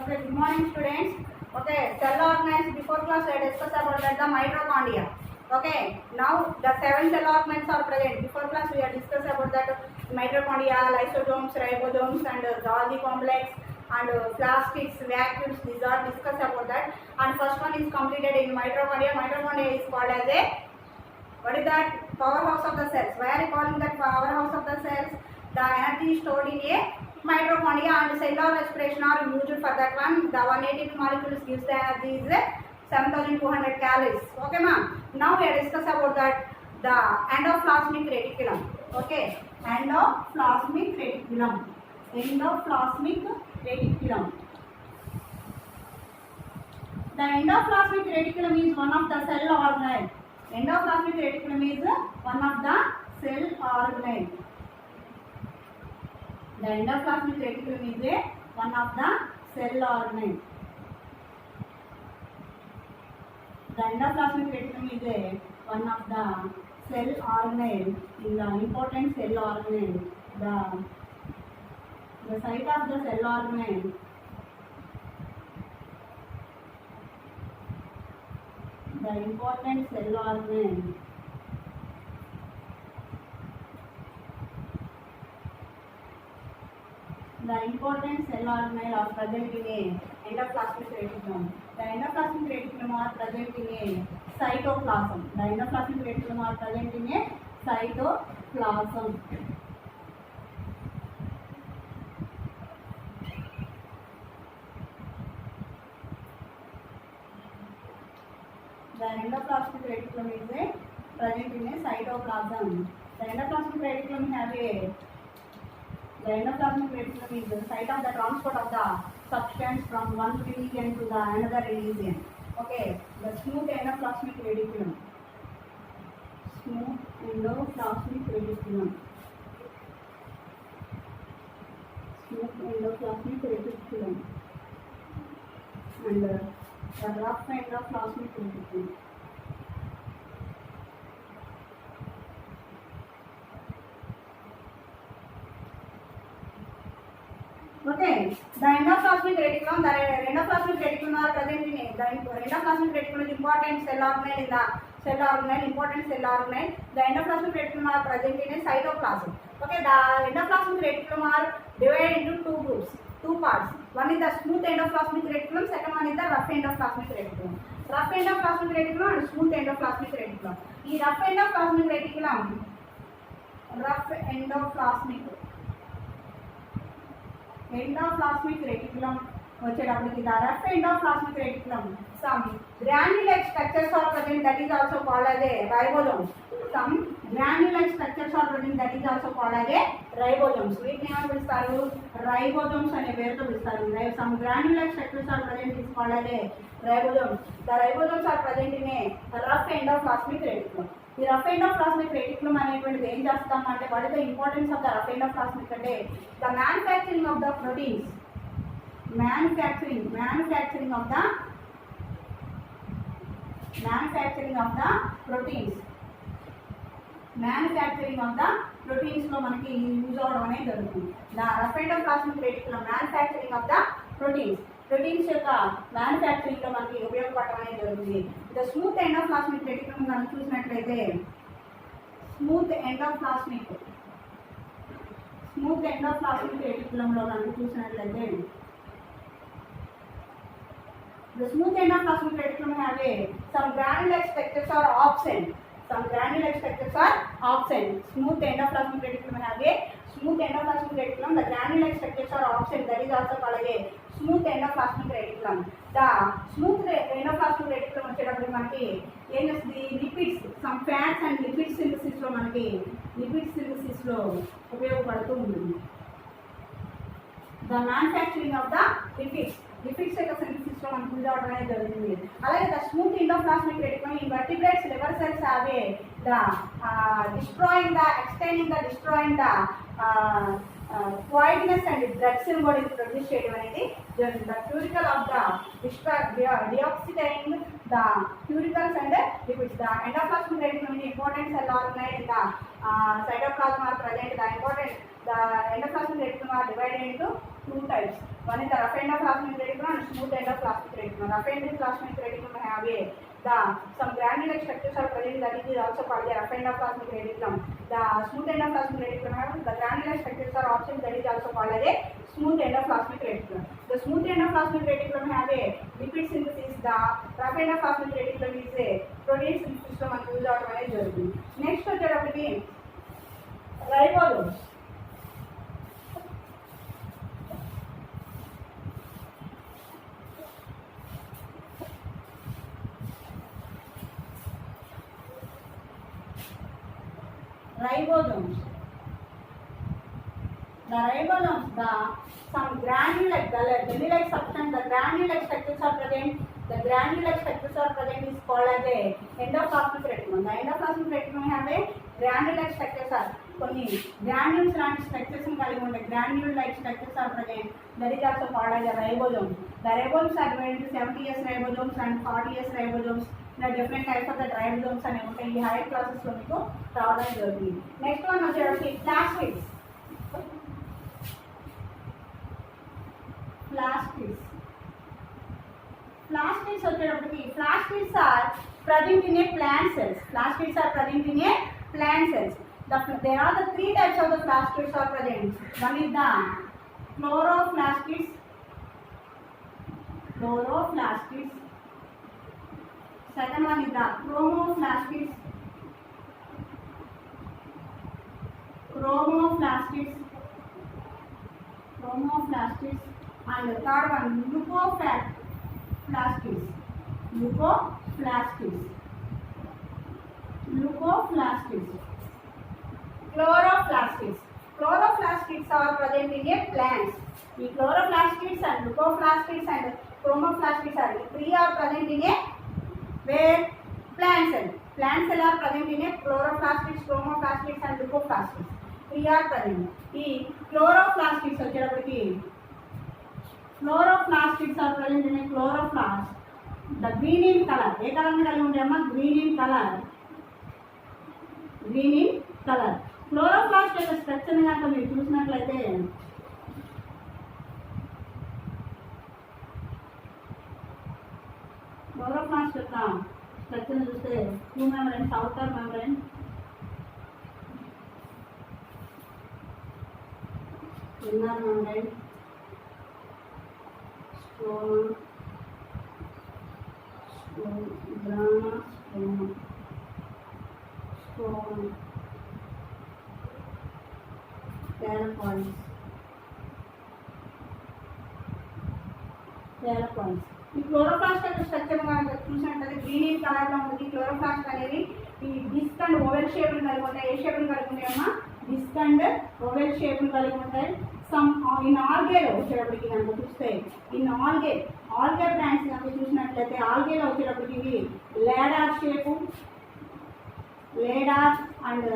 Okay, good morning students. Okay, cell organelles before class I discussed about that the mitochondria. Okay, now the 7 cell organelles are present. Before class we have discussed about that mitochondria, lysosomes, ribosomes and Golgi complex and plastics, vacuoles. These are discussed about that. And first one is completed in mitochondria. Mitochondria is called as a, what is that? Powerhouse of the cells. Why are you calling that powerhouse of the cells? The energy stored in a mitochondria and cellular respiration are used for that one. The 180 molecules gives the energy is 7200 calories. Okay, ma'am. Now we are discuss about that the endoplasmic reticulum. Okay, endoplasmic reticulum. Endoplasmic reticulum. The endoplasmic reticulum is one of the cell organelle. Endoplasmic reticulum is one of the cell organelle. The endoplasmic reticulum is one of the cell organelle. The endoplasmic reticulum is one of the cell organelle, in the important cell organelle. The site of the cell organelle. The important cell organelle. The important cell organelle are present in a endoplasmic reticulum. The endoplasmic reticulum are present in a cytoplasm. The endoplasmic reticulum are present in a cytoplasm. The endoplasmic reticulum is present in a cytoplasm. The endoplasmic reticulum have a The endoplasmic reticulum is the site of the transport of the substance from one region to the another region. Okay, the smooth endoplasmic reticulum. Smooth endoplasmic reticulum. Smooth endoplasmic reticulum. And the rough endoplasmic reticulum. Okay, the endoplasmic reticulum. The endoplasmic reticulum are present in it. The endoplasmic reticulum is important cell organelle in the cell organelle. Important cell organelle. The endoplasmic reticulum are present in a cytoplasm. Okay, the endoplasmic reticulum are divided into two groups, two parts. One is the smooth endoplasmic reticulum. Second one is the rough endoplasmic reticulum. Rough endoplasmic reticulum and smooth endoplasmic reticulum. This rough endoplasmic reticulum. Endoplasmic reticulum వచ్చేటప్పటికి the rough endoplasmic reticulum, some granule-like structures are present, that is also called as a ribosomes. Some granule-like structures are present, that is also called as a ribosomes. వీటిని ఏమని పిలుస్తారు? Ribosomes అనే పేరుతో పిలుస్తారు. Some granule-like structures are present, is called as a ribosomes. The ribosomes are present in a rough endoplasmic reticulum. ఈ rough endoplasmic reticulum అనేటువంటిది ఏం చేస్తామంటే, what is the importance of the rough endoplasmic అంటే the manufacturing of the proteins. Manufacturing of the proteins. Manufacturing of the proteins లో మనకి use అవడం అనేది జరుగుతుంది. The rough endoplasmic reticulum manufacturing of the proteins యొక్క మ్యానుఫ్యాక్చరింగ్ లో మనకి ఉపయోగపడడం అనేది జరుగుతుంది. ద స్మూత్ ఎండోప్లాస్మిక్ రెటిక్యులం మనం చూసినట్లయితే స్మూత్ ఎండోప్లాస్మిక్ రెటిక్యులంలో మనం చూసినట్లయితే the smooth endoplasmic reticulum have some granule-like structures are absent. Smooth endoplasmic reticulum have a smooth endoplasmic reticulum. The granule-like structures are absent. That is also called a smooth endoplasmic reticulum. The smooth endoplasmic reticulum వచ్చేటప్పుడు మనకి ఏం చేస్తుంది? Lipids, some fats and lipid synthesis లో మనకి ఉపయోగపడుతూ ఉంటుంది. The manufacturing of the lipids యొక్క synthesis లో మనకు యూజ్ అవడం అనేది జరుగుతుంది. అలాగే the smooth endoplasmic reticulum in vertebrates, liver cells have the destroying the poisonous and drug symbol is produce చేయడం అనేది జరుగుతుంది. The curricle of the deoxygenating the curicles and lipids. The endoplasmic reticulum is important cell organelle in the cytoplasm are present. The endoplasmic reticulum are divided into two types. One is the rough end of plasmic reticulum and smooth end of plasmic reticulum. Rough end of plasmic reticulum have some granule-like structures are present, that is also called the rough end of plasmic reticulum. The smooth end of plasmic reticulum have the granule-like structures are absent, that is also called as a smooth end of plasmic reticulum. The smooth end of plasmic reticulum have a lipid synthesis. The rough end of plasmic reticulum is a protein synthesis లో మనకు use అవడం అనేది జరుగుతుంది. Next వచ్చేటప్పటికి ribosomes. Ribosomes. The ribosomes, some granule-like, the jelly-like substance, the granule-like structures are present. The granule-like structures are present is called as a endoplasmic reticulum. The endoplasmic reticulum have a granule-like structures are కొన్ని granules లాంటి structures కలిగి ఉండే granule-like structures are present. That is also called as a ribosome. The ribosomes are divided into 70S ribosomes and 40S ribosomes. The different types of the ribosomes అనేవి ఉంటాయి. ఈ higher classes లో మీకు రావడం జరుగుతుంది. నెక్స్ట్ వన్ వచ్చేటప్పటికి plastids. Plastids వచ్చేటప్పటికి plastids are present in a plant cells. Plastids are present in a plant cells. There are the three types of the plastids are present. One is the chloroplastids. Second one is the chromoplastids. And the third one leucoplastids. Chloroplastids are present in a plants. The chloroplastids and leucoplastids and chromoplastids are three are present in a where plant cell. Plant cell are present in a chloroplastids, chromoplastids and leucoplastids. Three are present. The chloroplastids వచ్చేటప్పటికి chloroplastids are present in a chloroplast. The green in color. ఏ colour కలిగి ఉంటాయమ్మా? Green in colour. Chloroplast యొక్క structure కనుక మీరు చూసినట్లయితే chloroplast యొక్క structure చూస్తే 2 membranes, outer membrane, inner membrane, stoma, parapods. ఈ క్లోరోప్లాస్ట్ యొక్క స్ట్రక్చర్ మనం చూసినట్లయితే గ్రీన్ ఇన్ కలర్ లో ఉంటుంది. క్లోరోప్లాస్ట్ అనేది ఈ డిస్క్ అండ్ ఓవెల్ షేప్ కలిగి ఉంటాయి. ఏ షేప్ కలిగి ఉంటాయమ్మా? డిస్క్ అండ్ ఓవెల్ షేప్ కలిగి ఉంటాయి. సమ్ ఇన్ ఆల్గేలో వచ్చేటప్పటికి కనుక చూస్తే ఇన్ ఆల్గే ప్లాంట్స్ కనుక చూసినట్లయితే ఆల్గేలో వచ్చేటప్పటికి ఇవి లేడార్ అండ్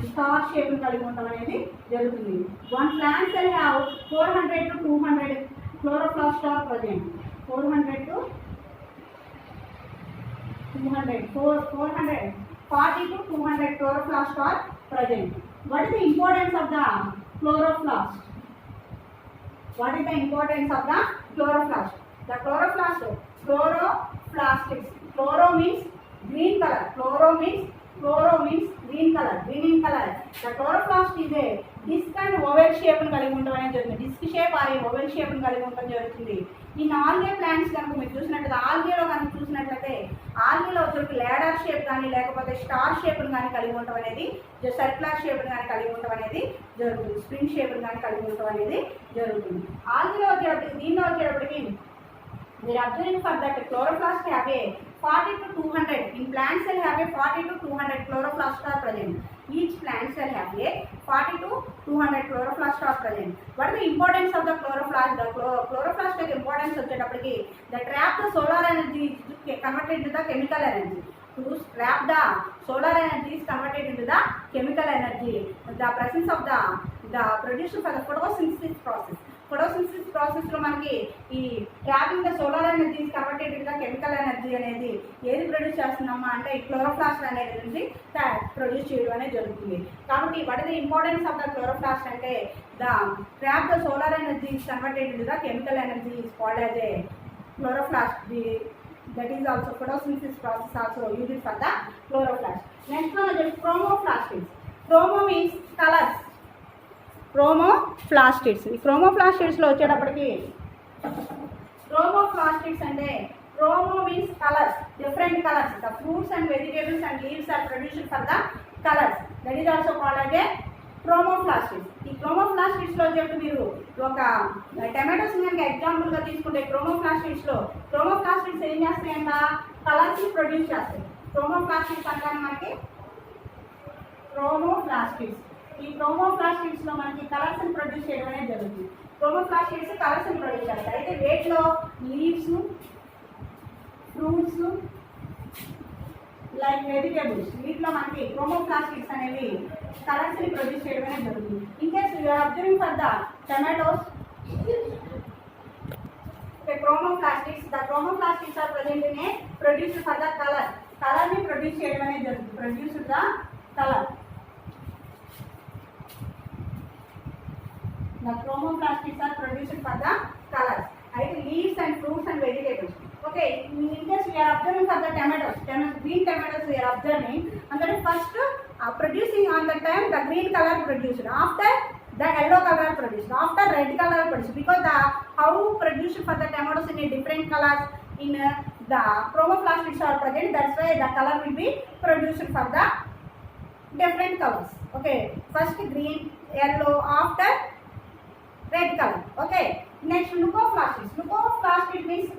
స్టార్ షేప్ కలిగి ఉండడం అనేది జరుగుతుంది. One plant cell have 400 to 200 chloroplasts are present. 440 to 200 chloroplasts are present. What is the importance of the chloroplast? The chloroplastids. Chloro means green color. Green in color. The chloroplast is a disc and oval shape కలిగి ఉండడం అనేది జరుగుతుంది. Disc shape or oval shape కలిగి ఉండడం జరుగుతుంది. ఈ algae plants కనుక మీరు చూసినట్లయితే ఆల్గేలో వచ్చరికి లేడర్ షేప్ కానీ లేకపోతే స్టార్ షేప్ కానీ కలిగి ఉండడం అనేది, సర్క్యులర్ షేప్ కానీ కలిగి ఉండడం అనేది జరుగుతుంది. స్ప్రింగ్ షేప్ కానీ కలిగి ఉండడం అనేది జరుగుతుంది. ఆల్గేలో వచ్చేటప్పటికి దీనిలో వచ్చేటప్పటికి we are observing for that chloroplast have a 40 to 200. In plant cell have a 40 to 200 chloroplasts are present. Each plant cell have a 40 to 200 chloroplasts are present. What is the importance of the chloroplast? The chloroplast importance వచ్చేటప్పటికి that trap the solar energy is converted into the chemical energy. To trap the solar energy is converted into the chemical energy. The presence of the production for the photosynthesis process లో మనకి ఈ trapping the solar energy converted గా chemical energy అనేది ఏది produce చేస్తున్నామా అంటే ఈ chloroplast అనేది ప్రొడ్యూస్ చేయడం అనేది జరుగుతుంది. కాబట్టి what is the importance of the chloroplast అంటే the trap the solar energy is converted గా chemical energy is called as a chloroplast. That is also photosynthesis process also used for the chloroplast. Next one is chromoplastids. Chromo means colors. Chromoplastids. ఈ chromoplastids లో వచ్చేటప్పటికి chromoplastids అంటే chromo means colors, different colors. The fruits and vegetables and leaves are produced for the colors. That is also called as a క్రోమోప్లాస్టిడ్స్. ఈ క్రోమోప్లాస్టిడ్స్లో వచ్చేప్పుడు మీరు ఒక tomatoes కనుక ఎగ్జాంపుల్గా తీసుకుంటే క్రోమోప్లాస్టిడ్స్ ఏం చేస్తాయంట, కలర్స్ని ప్రొడ్యూస్ చేస్తాయి. క్రోమోప్లాస్టిడ్స్ అంటారు మనకి క్రోమోప్లాస్టిడ్స్. ఈ క్రోమోప్లాస్టిడ్స్లో మనకి కలర్స్ని ప్రొడ్యూస్ చేయడం అనేది జరుగుతుంది. క్రోమోప్లాస్టిడ్స్ కలర్స్ని ప్రొడ్యూస్ చేస్తాయి. అయితే వేటిలో లీవ్స్, ఫ్రూట్స్ లైక్ వెజిటేబుల్స్, వీటిలో మనకి క్రోమోప్లాస్టిడ్స్ అనేవి కలర్స్ని ప్రొడ్యూస్ చేయడం అనేది జరుగుతుంది. In case you are observing for the tomatoes chromoplastids, the chromoplastids are present in a produced for the కలర్ని ప్రొడ్యూస్ చేయడం అనేది జరుగుతుంది. Produced the colour. The chromoplastids are produced for the colors. అయితే leaves and fruits and vegetables. Okay, in case we are observing for the tomatoes, green tomatoes we are observing, and then first producing on the time the green color produced, after the yellow color produced, after red color produced, because the how produced for the tomatoes in a different colors in the chromoplastids are present, that's why the color will be produced for the different colors. Okay, first green, yellow, after red color. Okay, next leucoplastids. Leucoplastid means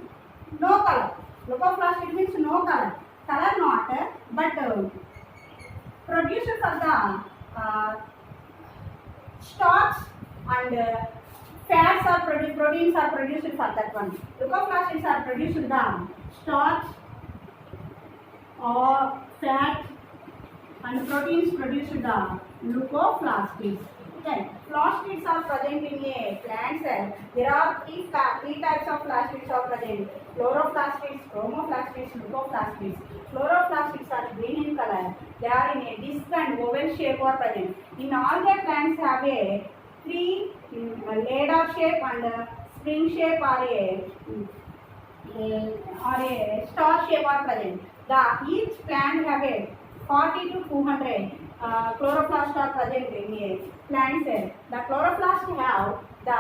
no color. Leucoplastid means no color. Color not, but produced for the starch and fats are produced. Proteins are produced for that one. Leucoplastids are produced the starch or fat and proteins produced the leucoplastids. Okay, plastids are present in a plant cell. There are three types of plastids are present: chloroplastids, chromoplastids, leucoplastids. Chloroplastids are green in color. They are in a disc and oval shape or present. In all the plants have a three ladder shape and spring shape or a star shape are present. Each plant have a 40 to 200 chloroplasts are present in a plant cell. The chloroplasts have the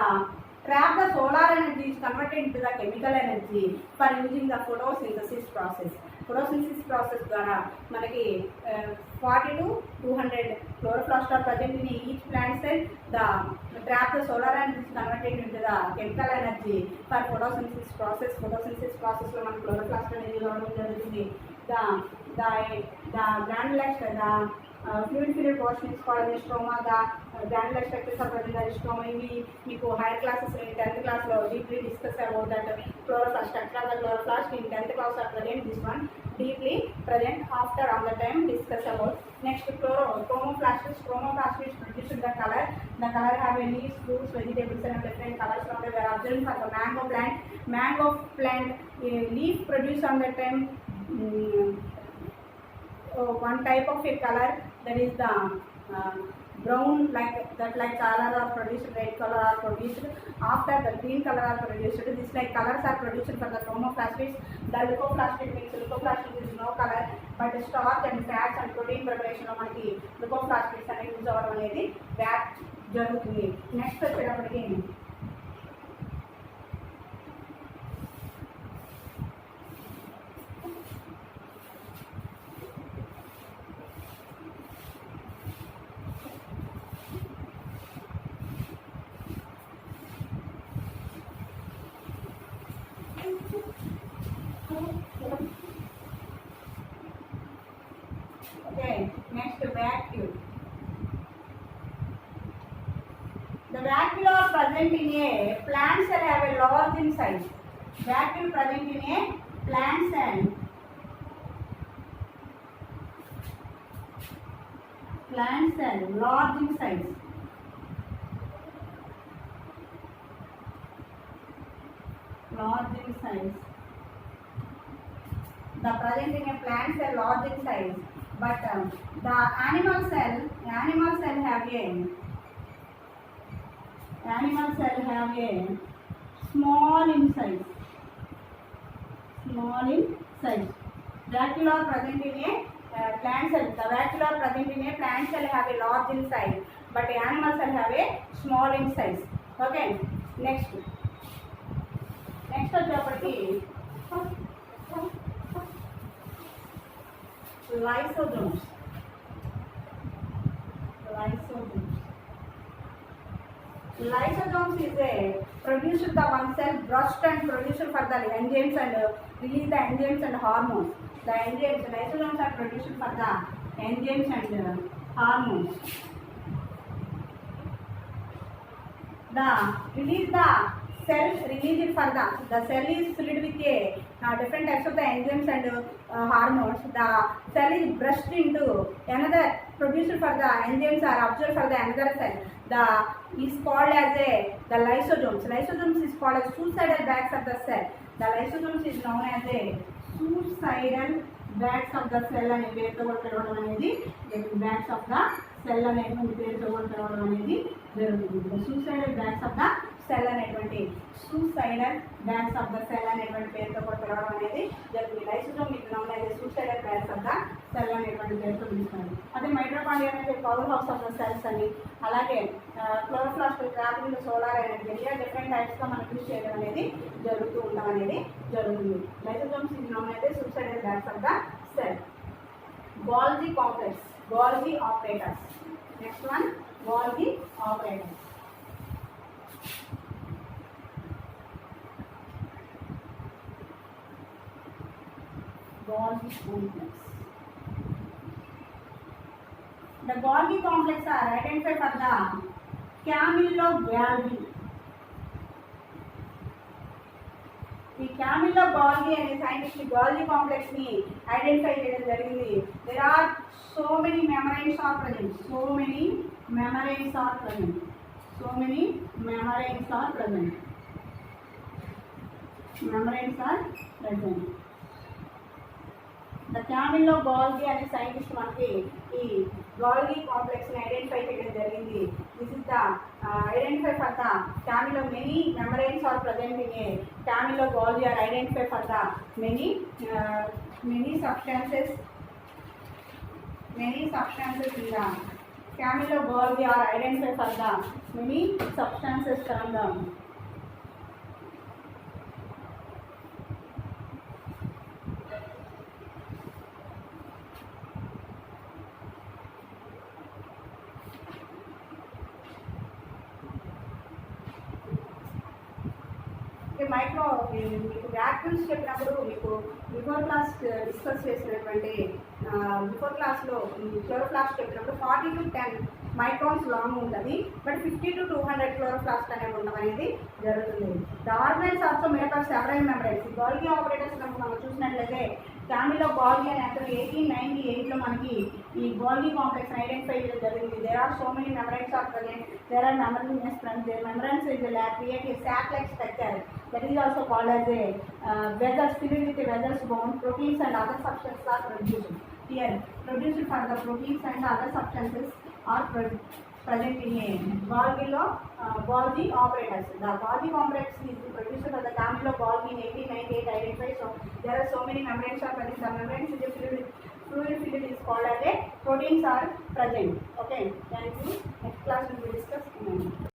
trap the solar energy is converted into the chemical energy for using the photosynthesis process. Photosynthesis process ద్వారా మనకి 40 to 200 chloroplasts are present in each plant cell. The trap the solar energy is converted into the chemical energy for photosynthesis process. Photosynthesis process లో మన chloroplast అనేది రావడం జరుగుతుంది. The granular fluid portion is called the stroma. The granular structures are present in the stroma. We మీకు higher classes in 10th class లో deeply discuss about that chloroplast, structure of the chloroplast in 10th class are present. This one deeply present after all the time discuss about. Next chromoplastids. Chromoplastids produce the color. The color have a leaves, fruits, vegetables and different colors. Now we are observing for the mango plant. Mango plant leaf produce on the time one type of a color, that is the brown, like color are produced, red color are produced, after the green color are produced. This like colors are produced for the chromoplastids. The leucoplastid means leucoplastid is no color, but starch and fats and protein preparation లో మనకి leucoplastids అనేది use అవ్వడం అనేది back జరుగుతుంది. Next వచ్చేటప్పటికి vacuole. The vacuole are present in a plant cell have a large in size. Vacuole present in a plant cell. Plant cell large in size. large in size. The present in a plant cell large in size, but the animal cell have a small in size. Vacuola present in a plant cell. The vacuola present in a plant cell have a large in size, but the animal cell have a small in size. Okay. Next వచ్చేప్పటికి lysosomes. Lysosomes is a producer the one cell burst and producer for the enzymes and release the enzymes and hormones. The enzymes, lysosomes are produced for the enzymes and hormones. The release the cell released for the cell is filled with a different types of the enzymes and hormones. The cell is brushed into another produced for the enzymes are absorbed for the another cell. The is called as the lysosomes. Lysosomes is called as suicidal bags of the cell. The lysosomes is known as a suicidal bags of the cell అనే పేరుతో కూడా పిలవడం అనేది bags of the cell అనేటువంటి పేరుతో కూడా పిలవడం అనేది జరుగుతుంది. suicidal bags of the cell అనేటువంటి suicidal bags of the cell అనేటువంటి పేరుతో కూడా పిలవడం అనేది జరుగుతుంది. Lysosome is known as a suicidal bags of the cell అనేటువంటి పేరుతో పిలుస్తారు. అదే మైటోకాండ్రియా అనేది power house of the cells అని, అలాగే క్లోరోప్లాస్ట్ గ్రాఫిన్ సోలార్ అనేది డిఫరెంట్ టైప్స్గా మనం యూజ్ చేయడం అనేది జరుగుతూ ఉండడం అనేది జరుగుతుంది. Lysosomes is known as a suicidal bags of the cell. Golgi complex, Golgi operators. Next one, Golgi operators. Golgi complex. The Golgi complex are identified for the Camillo-Golgi. The Camillo-Golgi and scientific Golgi complex ni identify చేయడం జరిగింది. There are so many membranes are present. So many membranes are present. Membranes are present. The Camillo-Golgi అనే scientist మనకి ఈ Golgi complex ని identify చేయడం జరిగింది. This is the identify for the Camillo. Many membranes are present in a Camillo-Golgi are identified for the many substances in the Camillo-Golgi are identified for the many substances from the micro మీకు vacuums చెప్పినప్పుడు మీకు before class discuss చేసినటువంటి before క్లాస్లో chloroplast చెప్పినప్పుడు 40 to 10 microns long ఉంటుంది, but 50 to 200 chloroplast అనేవి ఉండడం అనేది జరుగుతుంది. The organise also make of several membranes. Golgi operators కనుక మనం చూసినట్లయితే Camillo-Golgi అనే అతను 1898లో మనకి ఈ Golgi కాంప్లెక్స్ ఐడెంటిఫై చేయడం జరిగింది. There are so many membranes are present. There are membranes present. Their membranes is create a sac-like structure that is also called as a vessels filled with vessels bound proteins and other substances are produced. Here produced for the proteins and other substances are present in a Golgi operators. The Golgi complex is produced by the Camillo-Golgi in 1898 identified. So there are so many membranes are present. The membranes is a fluid filled is called as a proteins are present. Okay, thank you. Next class we will discuss.